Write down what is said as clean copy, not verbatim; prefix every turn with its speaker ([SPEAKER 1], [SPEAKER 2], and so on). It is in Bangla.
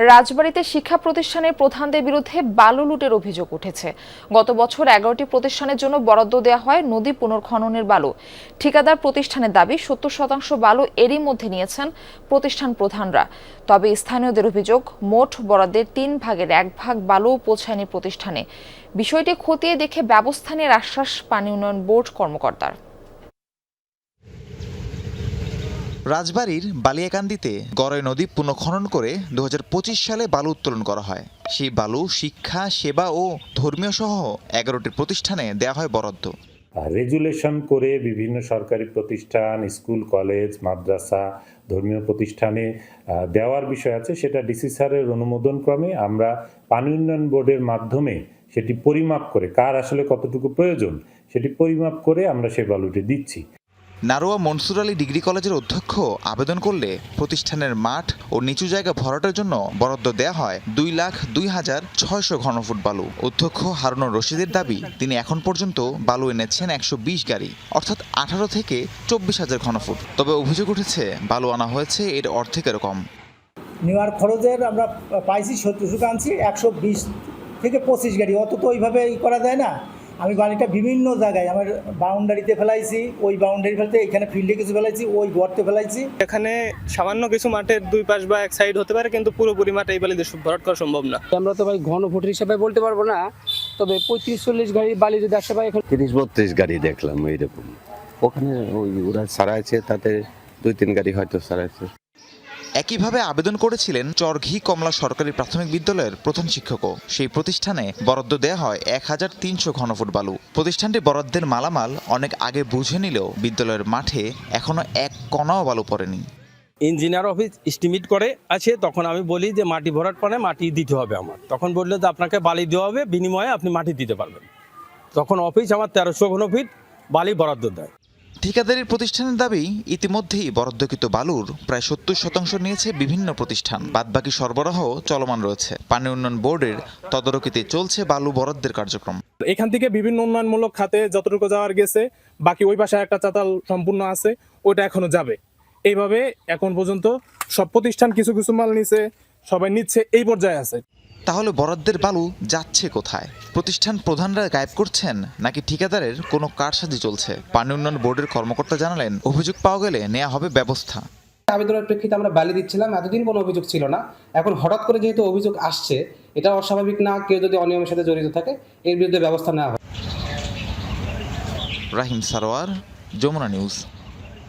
[SPEAKER 1] রাজবাড়ীতে শিক্ষা প্রতিষ্ঠানের প্রধানদের বিরুদ্ধে বালু লুটের অভিযোগ উঠেছে। গত বছর 11টি প্রতিষ্ঠানের জন্য বরাদ্দ দেওয়া হয় নদী পুনর্খননের বালু। ঠিকাদার প্রতিষ্ঠানের দাবি 70% বালু এরই মধ্যে নিয়েছেন প্রতিষ্ঠান প্রধানরা। তবে স্থানীয়দের অভিযোগ, মোট বরাদ্দের 3 ভাগের 1 ভাগ বালু পৌঁছায়নি প্রতিষ্ঠানে। বিষয়টি খতিয়ে দেখে ব্যবস্থা নেওয়ার আশ্বাস পানি উন্নয়ন বোর্ড কর্মকর্তার।
[SPEAKER 2] রাজবাড়ীর বালিয়াকান্দিতে গড়াই নদী পুনঃখনন করে 2025 সালে বালু উত্তোলন করা হয়। সেই বালু শিক্ষা, সেবা ও ধর্মীয় সহ 11টি প্রতিষ্ঠানে দেওয়া হয় বরাদ্দ।
[SPEAKER 3] রেজুলেশন করে বিভিন্ন সরকারি প্রতিষ্ঠান, স্কুল, কলেজ, মাদ্রাসা, ধর্মীয় প্রতিষ্ঠানে দেওয়ার বিষয় আছে। সেটা ডিসি স্যারের অনুমোদন ক্রমে আমরা পানি উন্নয়ন বোর্ডের মাধ্যমে সেটি পরিমাপ করে কার আসলে কতটুকু প্রয়োজন সেটি পরিমাপ করে আমরা সেই বালুটি দিচ্ছি।
[SPEAKER 2] নারোয়া মনসুর আলী ডিগ্রি কলেজের অধ্যক্ষ আবেদন করলে প্রতিষ্ঠানের মাঠ ও নিচু জায়গা ভরাটের জন্য বরাদ্দ দেওয়া হয় 2,02,600 ঘনফুট বালু। অধ্যক্ষ হারুনুর রশিদের দাবি, তিনি এখন পর্যন্ত বালু এনেছেন 120 গাড়ি, অর্থাৎ 18 থেকে 24,000 ঘনফুট। তবে অভিযোগ উঠেছে বালু আনা হয়েছে এর অর্ধেকের কম।
[SPEAKER 4] নেওয়ার খরচের আমরা পাইছি 70 আনছি, 120 থেকে 25 গাড়ি, অত তো ওইভাবে করা যায় না। আমি বালিটা বিভিন্ন জায়গায় আমার বাউন্ডারিতে ফেলাইছি, ওই বাউন্ডারি ফেলতে এখানে ফিল্ডে কিছু ফেলাইছি, ওই গর্তে ফেলাইছি।
[SPEAKER 5] এখানে সামান্য কিছু মাঠের দুই পাশ বা এক সাইড হতে পারে, কিন্তু পুরোপুরি মাঠে এই বালি দিয়ে ভরাট করা সম্ভব না।
[SPEAKER 6] আমরা তো ভাই ঘনফুট হিসাবে বলতে পারবো না, তবে 35-40 গাড়ি বালি যদি আসে ভাই, এখন
[SPEAKER 7] 30-32 গাড়ি দেখলাম এইরকম। ওখানে ওই ওরা সারাইছে, তাতে 2-3 গাড়ি হয়তো সারাইছে।
[SPEAKER 2] একইভাবে আবেদন করেছিলেন চরঘি কমলা সরকারি প্রাথমিক বিদ্যালয়ের প্রধান শিক্ষকও। সেই প্রতিষ্ঠানে বরাদ্দ দেওয়া হয় 1,300 ঘনফুট বালু। প্রতিষ্ঠানটি বরাদ্দের মালামাল অনেক আগে বুঝে নিলেও বিদ্যালয়ের মাঠে এখনো এক কণাও বালু পড়েনি।
[SPEAKER 8] ইঞ্জিনিয়ার অফিস এস্টিমেট করে আছে, তখন আমি বলি যে মাটি ভরাট পরে মাটি দিতে হবে আমার। তখন বললো যে আপনাকে বালি দেওয়া হবে, বিনিময়ে আপনি মাটি দিতে পারবেন। তখন অফিস আমার 1300 ঘনফিট বালি বরাদ্দ দেয়।
[SPEAKER 2] ঠিকাদারি প্রতিষ্ঠানের দাবি, ইতিমধ্যেই বরাদ্দকৃত বালুর প্রায় 70% নিয়েছে বিভিন্ন প্রতিষ্ঠান। বাদবাকি সরবরাহ চলমান রয়েছে। পানি উন্নয়ন বোর্ডের তদারকিতে চলছে বালু বরাদ্দের কার্যক্রম।
[SPEAKER 5] এখান থেকে বিভিন্ন উন্নয়নমূলক খাতে যতটুকু যাওয়ার গেছে, বাকি ওই পাশে একটা চাতাল সম্পূর্ণ আছে, ওটা এখনো যাবে। এইভাবে এখন পর্যন্ত সব প্রতিষ্ঠান কিছু কিছু মাল নিচ্ছে, সবাই নিচ্ছে, এই পর্যায়ে আছে।
[SPEAKER 2] তাহলে বরাদ্দের বালু যাচ্ছে কোথায়? প্রতিষ্ঠান প্রধানরা গায়েব করছেন নাকি ঠিকাদারের কোনো কারসাজি চলছে? পানি উন্নয়ন বোর্ডের কর্মকর্তা জানালেন, অভিযোগ পাওয়া গেলে নেওয়া হবে ব্যবস্থা।
[SPEAKER 6] আবেদনের প্রেক্ষিতে আমরা বালি দিচ্ছিলাম, এতদিন কোনো অভিযোগ ছিল না। এখন হঠাৎ করে যেহেতু অভিযোগ আসছে, এটা অস্বাভাবিক না। কেউ যদি অনিয়মের সাথে জড়িত থাকে, এর বিরুদ্ধে ব্যবস্থা নেওয়া হয়।
[SPEAKER 2] রাহিম সারোয়ার, যমুনা নিউজ।